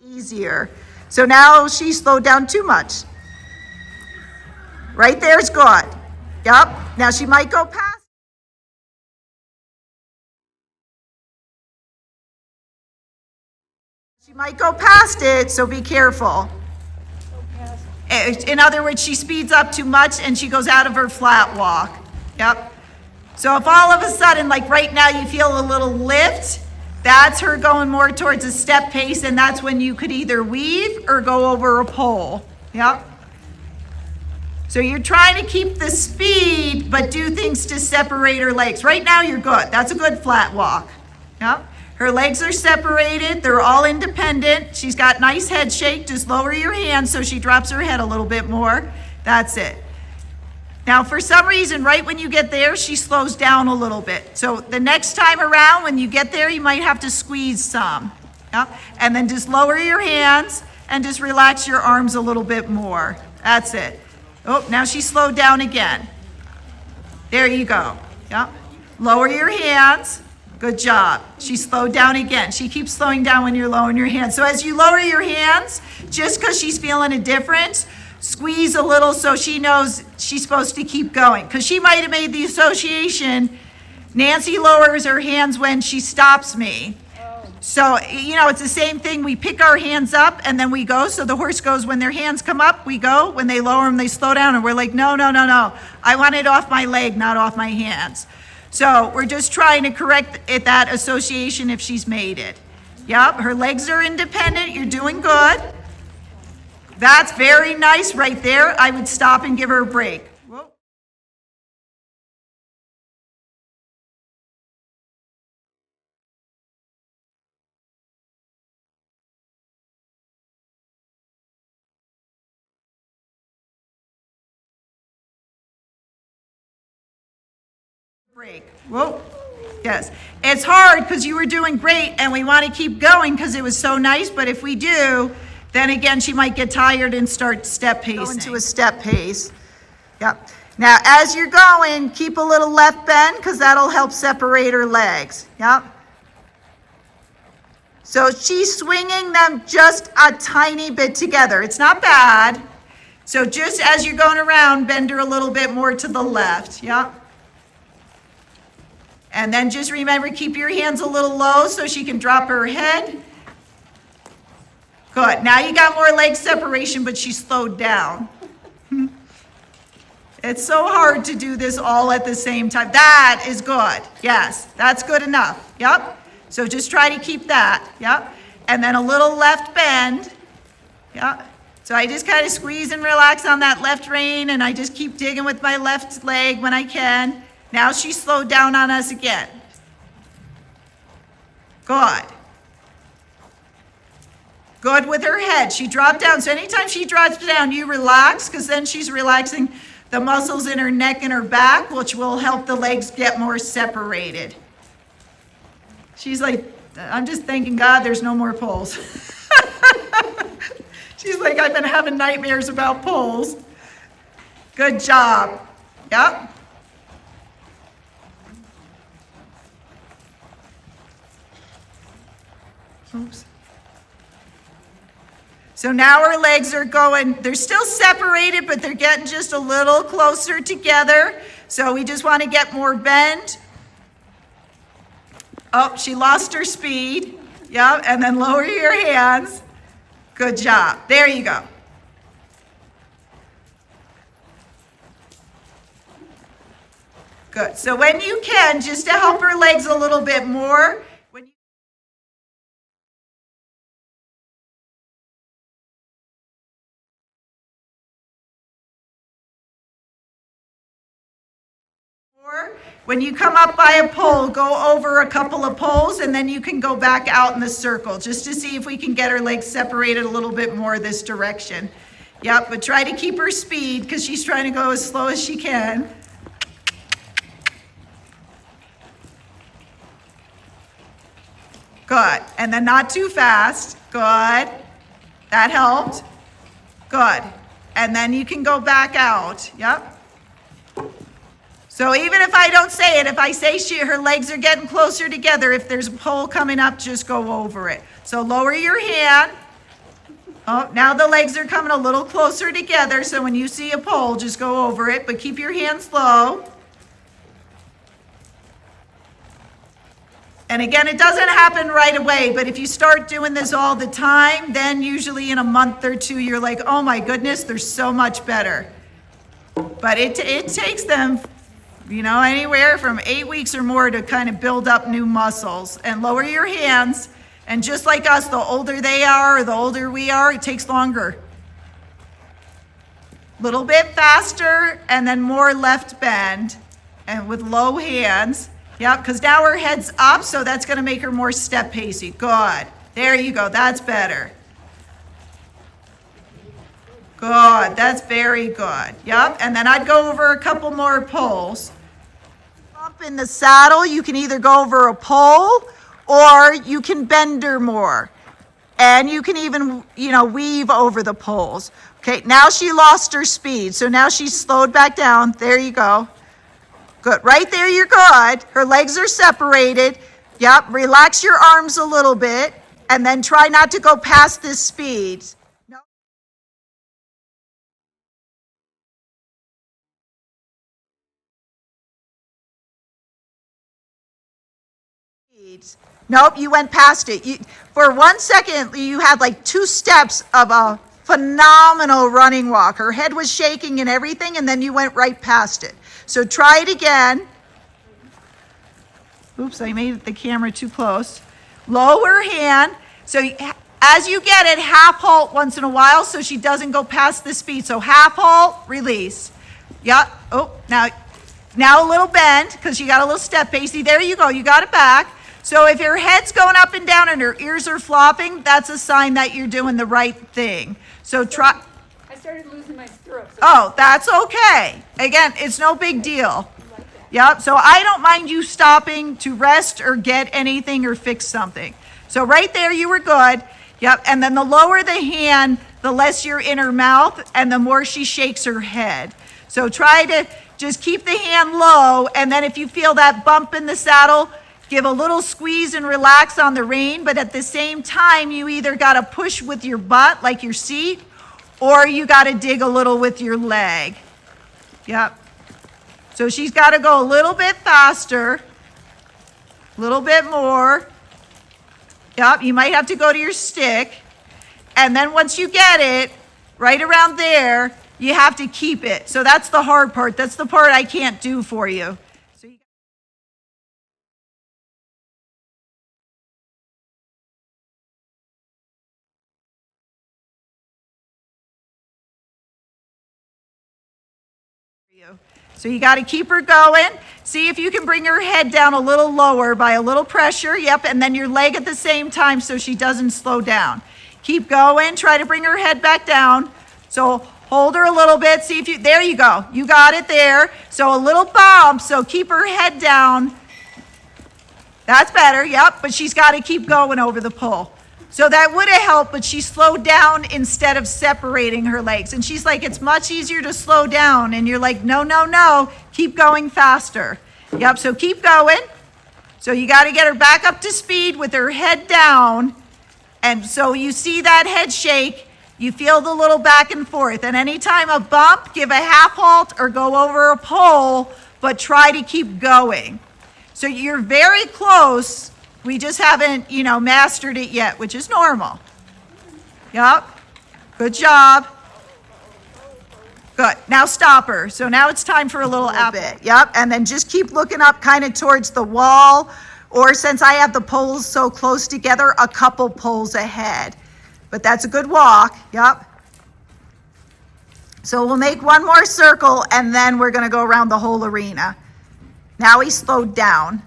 Easier. So now she slowed down too much. Right there's good. Yep. Now she might go past. She might go past it, so be careful. In other words, she speeds up too much and she goes out of her flat walk. Yep. So if all of a sudden, like right now, you feel a little lift, that's her going more towards a step pace, and that's when you could either weave or go over a pole. Yep. So you're trying to keep the speed, but do things to separate her legs. Right now, you're good. That's a good flat walk. Yep. Her legs are separated. They're all independent. She's got nice head shake. Just lower your hands so she drops her head a little bit more. That's it. Now, for some reason, right when you get there, she slows down a little bit. So the next time around, when you get there, you might have to squeeze some. Yep. And then just lower your hands and just relax your arms a little bit more. That's it. Oh, now she slowed down again. There you go. Yep. Lower your hands. Good job. She slowed down again. She keeps slowing down when you're lowering your hands. So as you lower your hands, just because she's feeling a difference, squeeze a little so she knows she's supposed to keep going. Because she might have made the association, Nancy lowers her hands when she stops me. So, it's the same thing. We pick our hands up and then we go. So the horse goes, when their hands come up, we go. When they lower them, they slow down. And we're like, no. I want it off my leg, not off my hands. So we're just trying to correct that association if she's made it. Yep, her legs are independent. You're doing good. That's very nice right there. I would stop and give her a break. Whoa. Break. Whoa. Yes. It's hard because you were doing great and we want to keep going because it was so nice, but if we do, then again, she might get tired and start step pacing. Go into a step pace. Yep. Now, as you're going, keep a little left bend because that'll help separate her legs. Yep. So she's swinging them just a tiny bit together. It's not bad. So just as you're going around, bend her a little bit more to the left. Yep. And then just remember, keep your hands a little low so she can drop her head. Good. Now you got more leg separation, but she slowed down. It's so hard to do this all at the same time. That is good. Yes, that's good enough. Yep. So just try to keep that. Yep. And then a little left bend. Yep. So I just kind of squeeze and relax on that left rein, and I just keep digging with my left leg when I can. Now she slowed down on us again. Good. Good with her head. She dropped down. So anytime she drops down, you relax, because then she's relaxing the muscles in her neck and her back, which will help the legs get more separated. She's like, I'm just thanking God there's no more poles. She's like, I've been having nightmares about poles. Good job. Yep. Oops. So now her legs are going, they're still separated, but they're getting just a little closer together. So we just want to get more bend. Oh, she lost her speed. Yep, and then lower your hands. Good job. There you go. Good. So when you can, just to help her legs a little bit more, when you come up by a pole, go over a couple of poles, and then you can go back out in the circle just to see if we can get her legs separated a little bit more this direction. Yep, but try to keep her speed because she's trying to go as slow as she can. Good. And then not too fast. Good. That helped. Good. And then you can go back out. Yep. So even if I don't say it, if I say her legs are getting closer together, if there's a pole coming up, just go over it. So lower your hand. Oh, now the legs are coming a little closer together, so when you see a pole, just go over it, but keep your hands low. And again, it doesn't happen right away, but if you start doing this all the time, then usually in a month or two, you're like, oh my goodness, they're so much better. But it takes them, you know, anywhere from 8 weeks or more to kind of build up new muscles. And lower your hands. And just like us, the older they are or the older we are, it takes longer. Little bit faster and then more left bend and with low hands. Yep, because now her head's up, so that's going to make her more step pacey. Good. There you go. That's better. Good. That's very good. Yep, and then I'd go over a couple more poles. Up in the saddle, you can either go over a pole or you can bend her more. And you can even, you know, weave over the poles. Okay, now she lost her speed, so now she's slowed back down. There you go. Good. Right there, you're good. Her legs are separated. Yep. Relax your arms a little bit. And then try not to go past this speed. No. Nope, you went past it. For 1 second, you had like 2 steps of a phenomenal running walk. Her head was shaking and everything, and then you went right past it. So try it again. Oops, I made the camera too close. Lower hand. So as you get it, half halt once in a while so she doesn't go past the speed. So half halt, release. Yep. Oh, now a little bend because you got a little step pacey. There you go. You got it back. So if your head's going up and down and her ears are flopping, that's a sign that you're doing the right thing. So try. I started losing my stirrups. Oh, that's okay. Again, it's no big deal. Yep, so I don't mind you stopping to rest or get anything or fix something. So right there, you were good. Yep, and then the lower the hand, the less you're in her mouth and the more she shakes her head. So try to just keep the hand low, and then if you feel that bump in the saddle, give a little squeeze and relax on the rein, but at the same time, you either got to push with your butt, like your seat, or you got to dig a little with your leg. Yep. So she's got to go a little bit faster, a little bit more. Yep, you might have to go to your stick. And then once you get it, right around there, you have to keep it. So that's the hard part. That's the part I can't do for you. So you got to keep her going. See if you can bring her head down a little lower by a little pressure. Yep, and then your leg at the same time so she doesn't slow down. Keep going. Try to bring her head back down. So hold her a little bit. See if you, there you go. You got it there. So a little bump. So keep her head down. That's better. Yep, but she's got to keep going over the pole. So that would have helped, but she slowed down instead of separating her legs. And she's like, it's much easier to slow down. And you're like, no, no, no, keep going faster. Yep, so keep going. So you got to get her back up to speed with her head down. And so you see that head shake, you feel the little back and forth. And anytime a bump, give a half halt or go over a pole, but try to keep going. So you're very close. We just haven't, mastered it yet, which is normal. Yep. Good job. Good. Now stop her. So now it's time for a little bit. Yep. And then just keep looking up kind of towards the wall. Or since I have the poles so close together, a couple poles ahead. But that's a good walk. Yep. So we'll make one more circle and then we're going to go around the whole arena. Now he slowed down.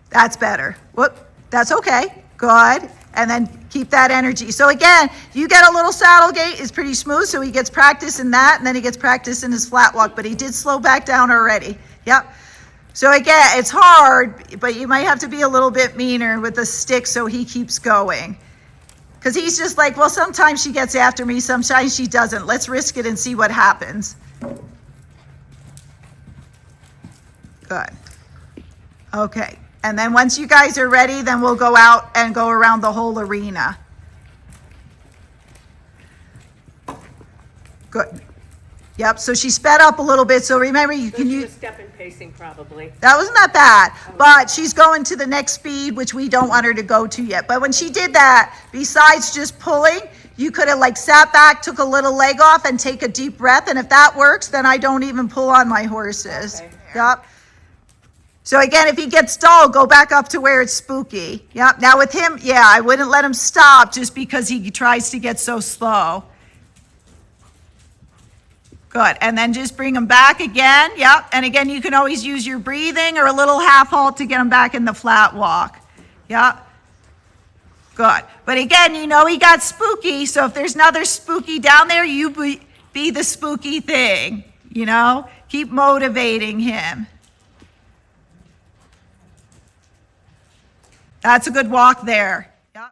That's better. Whoop, that's okay. Good. And then keep that energy. So again, you get a little saddle gait, is pretty smooth, so he gets practice in that, and then he gets practice in his flat walk, but he did slow back down already. Yep. So again, it's hard, but you might have to be a little bit meaner with the stick so he keeps going. Because he's just like, well, sometimes she gets after me, sometimes she doesn't. Let's risk it and see what happens. Good. Okay. And then once you guys are ready, then we'll go out and go around the whole arena. Good. Yep, so she sped up a little bit, so remember you can She use, was step and pacing probably. that wasn't that bad, but she's going to the next speed, which we don't want her to go to yet. But when she did that, besides just pulling, you could have like sat back, took a little leg off and take a deep breath. And if that works, then I don't even pull on my horses. Okay. Yep. So again, if he gets dull, go back up to where it's spooky. Yep. Now with him, yeah, I wouldn't let him stop just because he tries to get so slow. Good. And then just bring him back again. Yep. And again, you can always use your breathing or a little half halt to get him back in the flat walk. Yep. Good. But again, you know he got spooky. So if there's another spooky down there, you be the spooky thing. You know, keep motivating him. That's a good walk there. Yep.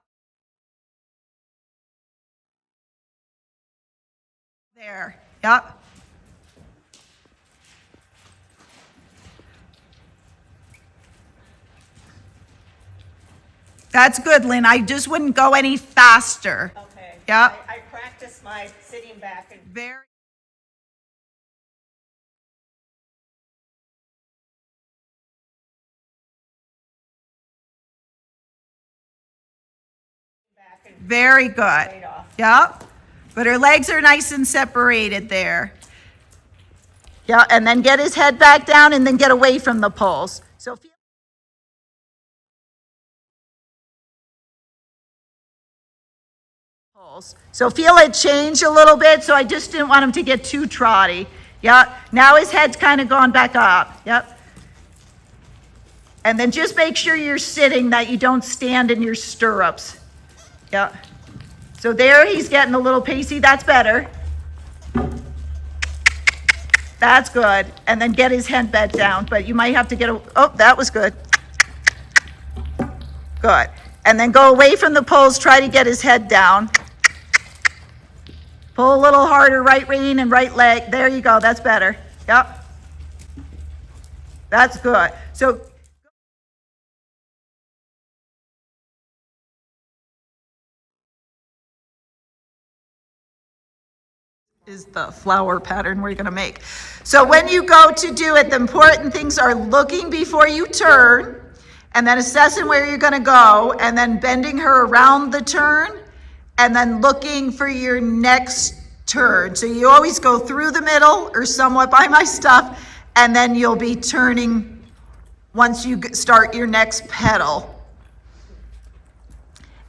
There. Yep. That's good, Lynn. I just wouldn't go any faster. Okay. Yep. I practice my sitting back and Very. Very good. right off. Yep. But her legs are nice and separated there. Yeah, and then get his head back down and then get away from the poles. So feel it change a little bit, so I just didn't want him to get too trotty. Yeah, now his head's kind of gone back up. Yep. And then just make sure you're sitting, that you don't stand in your stirrups. Yeah. So there he's getting a little pacey. That's better. That's good. And then get his head bent down. But you might have to get a, oh, that was good. Good. And then go away from the poles. Try to get his head down. Pull a little harder, right rein and right leg. There you go. That's better. Yep. That's good. So is the flower pattern we're going to make. So when you go to do it, the important things are looking before you turn, and then assessing where you're going to go, and then bending her around the turn, and then looking for your next turn. So you always go through the middle or somewhat by my stuff, and then you'll be turning once you start your next pedal.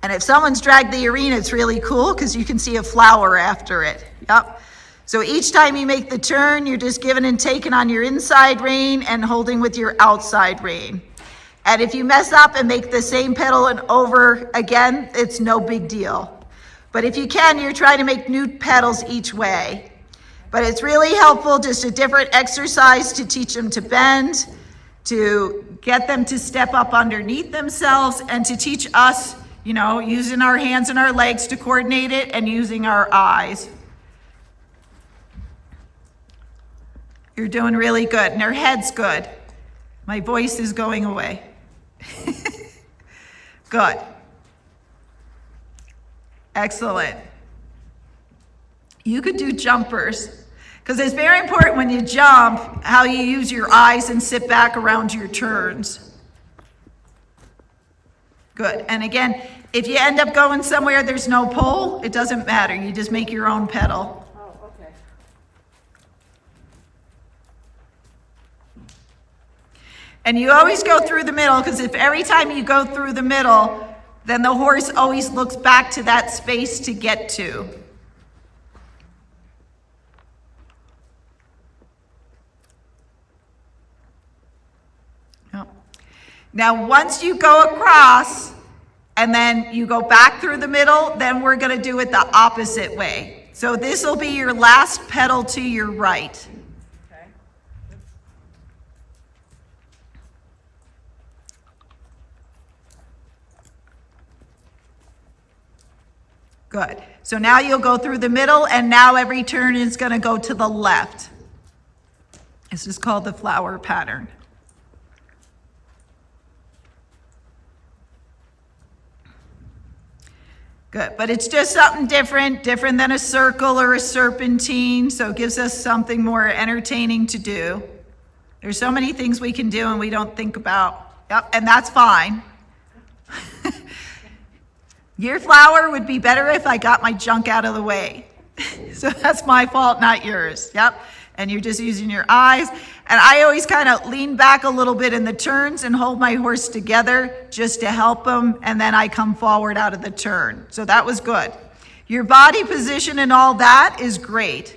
And if someone's dragged the arena, it's really cool because you can see a flower after it. Yep. So each time you make the turn, you're just giving and taking on your inside rein and holding with your outside rein. And if you mess up and make the same pedal and over again, it's no big deal. But if you can, you're trying to make new pedals each way. But it's really helpful, just a different exercise to teach them to bend, to get them to step up underneath themselves, and to teach us, you know, using our hands and our legs to coordinate it and using our eyes. You're doing really good, and her head's good. My voice is going away. Good. Excellent. You could do jumpers, because it's very important when you jump how you use your eyes and sit back around your turns. Good. And again, if you end up going somewhere there's no pole, it doesn't matter. You just make your own pedal. Oh, okay. And you always go through the middle, because if every time you go through the middle, then the horse always looks back to that space to get to. Yep. Now, once you go across and then you go back through the middle, then we're going to do it the opposite way. So this will be your last pedal to your right. Okay. Good. So now you'll go through the middle, and now every turn is going to go to the left. This is called the flower pattern. Good, but it's just something different than a circle or a serpentine, so it gives us something more entertaining to do. There's so many things we can do and we don't think about. Yep, and that's fine. Your flower would be better if I got my junk out of the way. So that's my fault, not yours. Yep, and you're just using your eyes. And I always kind of lean back a little bit in the turns and hold my horse together just to help him, and then I come forward out of the turn. So that was good. Your body position and all that is great.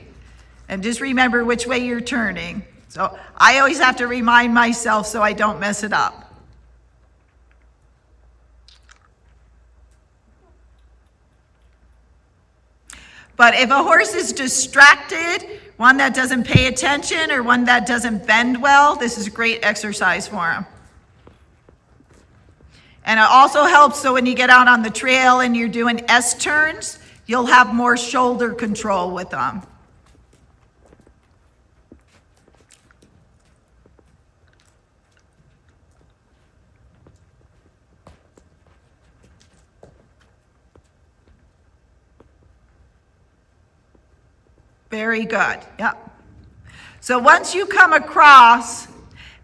And just remember which way you're turning. So I always have to remind myself so I don't mess it up. But if a horse is distracted, one that doesn't pay attention or one that doesn't bend well, this is a great exercise for him. And it also helps so when you get out on the trail and you're doing S turns, you'll have more shoulder control with them. Very good, yep. So once you come across,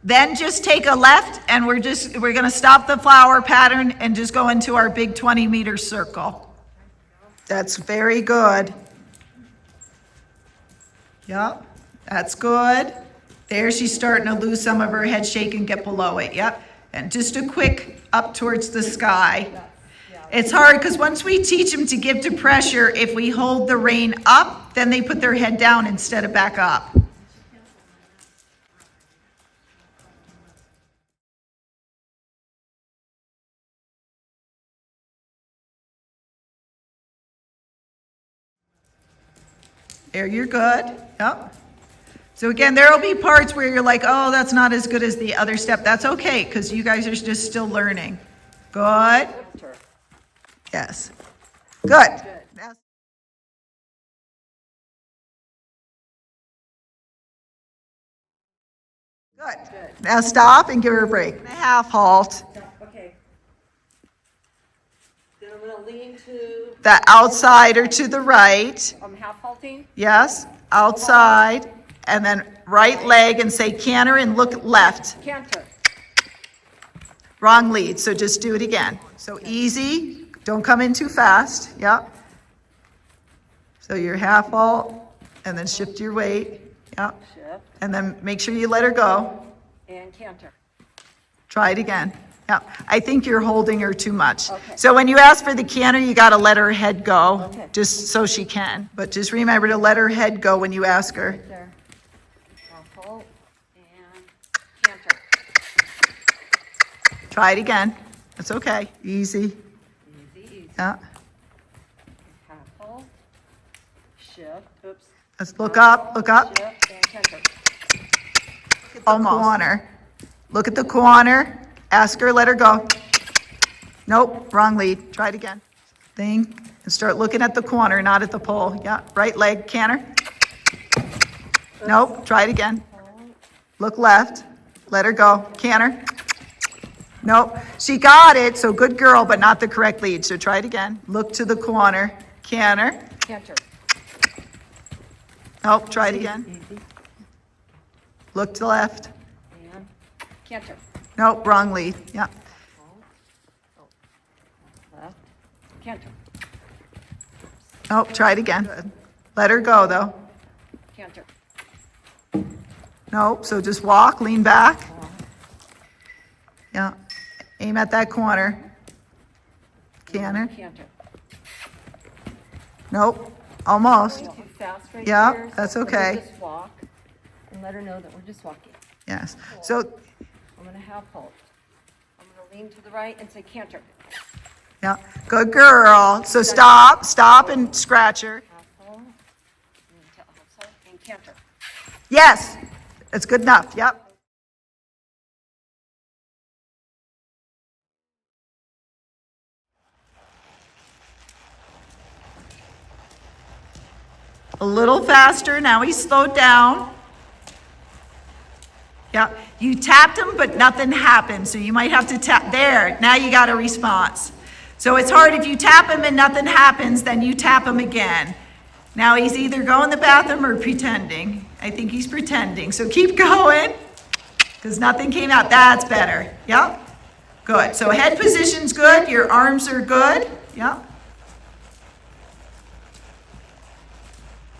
then just take a left and we're gonna stop the flower pattern and just go into our big 20-meter circle. That's very good. Yep, that's good. There, she's starting to lose some of her head shake and get below it, yep. And just a quick up towards the sky. It's hard because once we teach them to give to pressure, if we hold the rein up, then they put their head down instead of back up. There, you're good. Yep. So again, there will be parts where you're like, oh, that's not as good as the other step. That's okay, because you guys are just still learning. Good. Yes. Good. That's good. Now stop and give her a break. A half halt. Okay. Then I'm gonna lean to, The outside or to the right. I'm half halting. Yes. Outside. And then right leg and say canter and look left. Canter. Wrong lead. So just do it again. So easy. Don't come in too fast. Yep. So you're half halt and then shift your weight. Yep. Shift. And then make sure you let her go. And canter. Try it again. Yeah, I think you're holding her too much. Okay. So when you ask for the canter, you got to let her head go, Okay. just so she can. But just remember to let her head go when you ask her. Right there. Half halt and canter. Try it again. That's okay. Easy. Easy. Yeah. Half halt. Shift. Oops. Let's look up. Look up. Shift and canter. Almost. Corner. Look at the corner. Ask her. Let her go. Nope. Wrong lead. Try it again. Thing. And start looking at the corner, not at the pole. Yeah. Right leg. Canter. Nope. Try it again. Look left. Let her go. Canter. Nope. She got it, so good girl, but not the correct lead. So try it again. Look to the corner. Canter. Canter. Nope. Try it again. Easy. Look to the left. And canter. Nope. Wrong lead. Yeah. Left. Canter. Nope. Try it again. Good. Let her go, though. Canter. Nope. So just walk, lean back. Yeah. Aim at that corner. Canter. Canter. Nope. Almost. Too fast right Yeah, here, so that's we'll okay. Just walk and let her know that we're just walking. Yes. So, I'm gonna half halt. I'm gonna lean to the right and say canter. yeah. Good girl. So stop and scratch her. Half halt. Half halt and canter. Yes. That's good enough. Yep. A little faster. Now he's slowed down. Yeah. You tapped him, but nothing happened. So you might have to tap there. Now you got a response. So it's hard if you tap him and nothing happens, then you tap him again. Now he's either going to the bathroom or pretending. I think he's pretending. So keep going, because nothing came out. That's better. Yep. Good. So head position's good. Your arms are good. Yep.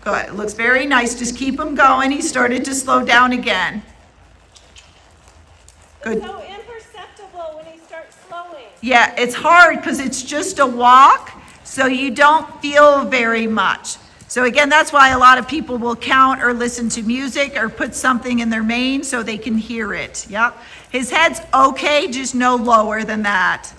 Good. It looks very nice. Just keep him going. He started to slow down again. Good. It's so imperceptible when he starts slowing. Yeah, it's hard because it's just a walk, so you don't feel very much. So again, that's why a lot of people will count or listen to music or put something in their mane so they can hear it. Yep. His head's okay, just no lower than that.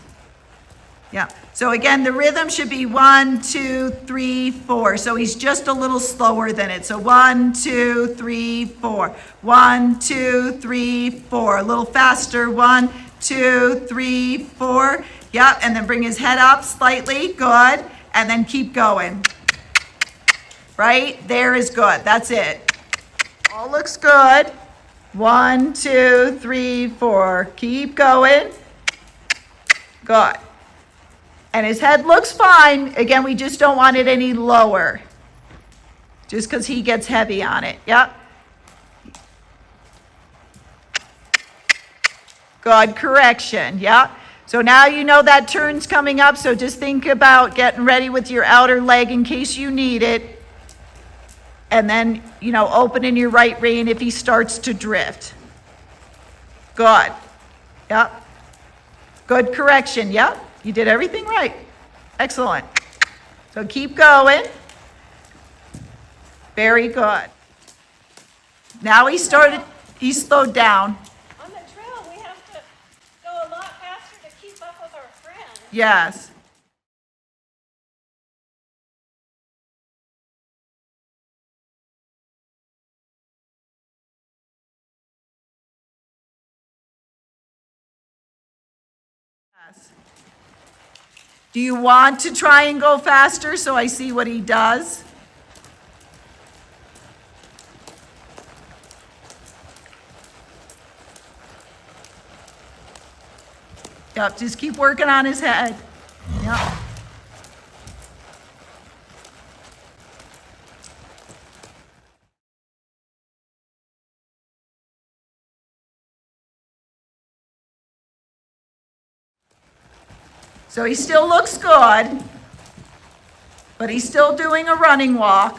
Yeah. So again, the rhythm should be 1, 2, 3, 4. So he's just a little slower than it. So 1, 2, 3, 4. 1, 2, 3, 4. A little faster. 1, 2, 3, 4. Yep. And then bring his head up slightly. Good. And then keep going. Right? There is good. That's it. All looks good. 1, 2, 3, 4. Keep going. Good. And his head looks fine. Again, we just don't want it any lower. Just because he gets heavy on it. Yep. Good correction. Yep. So now you know that turn's coming up. So just think about getting ready with your outer leg in case you need it. And then, opening your right rein if he starts to drift. Good. Yep. Good correction. Yep. You did everything right. Excellent. So keep going. Very good. Now he slowed down. On the trail, we have to go a lot faster to keep up with our friends. Yes. Do you want to try and go faster so I see what he does? Yep, just keep working on his head. Yep. So he still looks good, but he's still doing a running walk.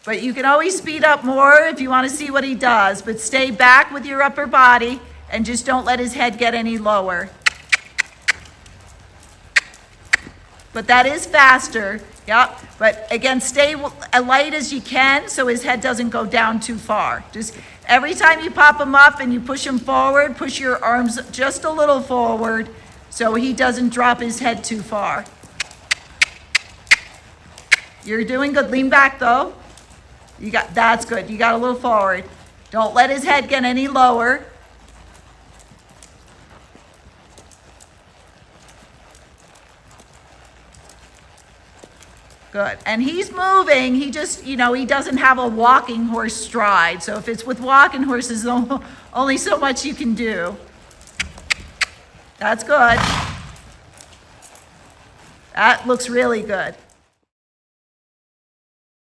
But you can always speed up more if you want to see what he does, but stay back with your upper body and just don't let his head get any lower. But that is faster, yep. But again, stay light as you can so his head doesn't go down too far. Just every time you pop him up and you push him forward, push your arms just a little forward so he doesn't drop his head too far. You're doing good. Lean back though. That's good. You got a little forward. Don't let his head get any lower. Good. And he's moving. He just, he doesn't have a walking horse stride. So if it's with walking horses, only so much you can do. That's good. That looks really good.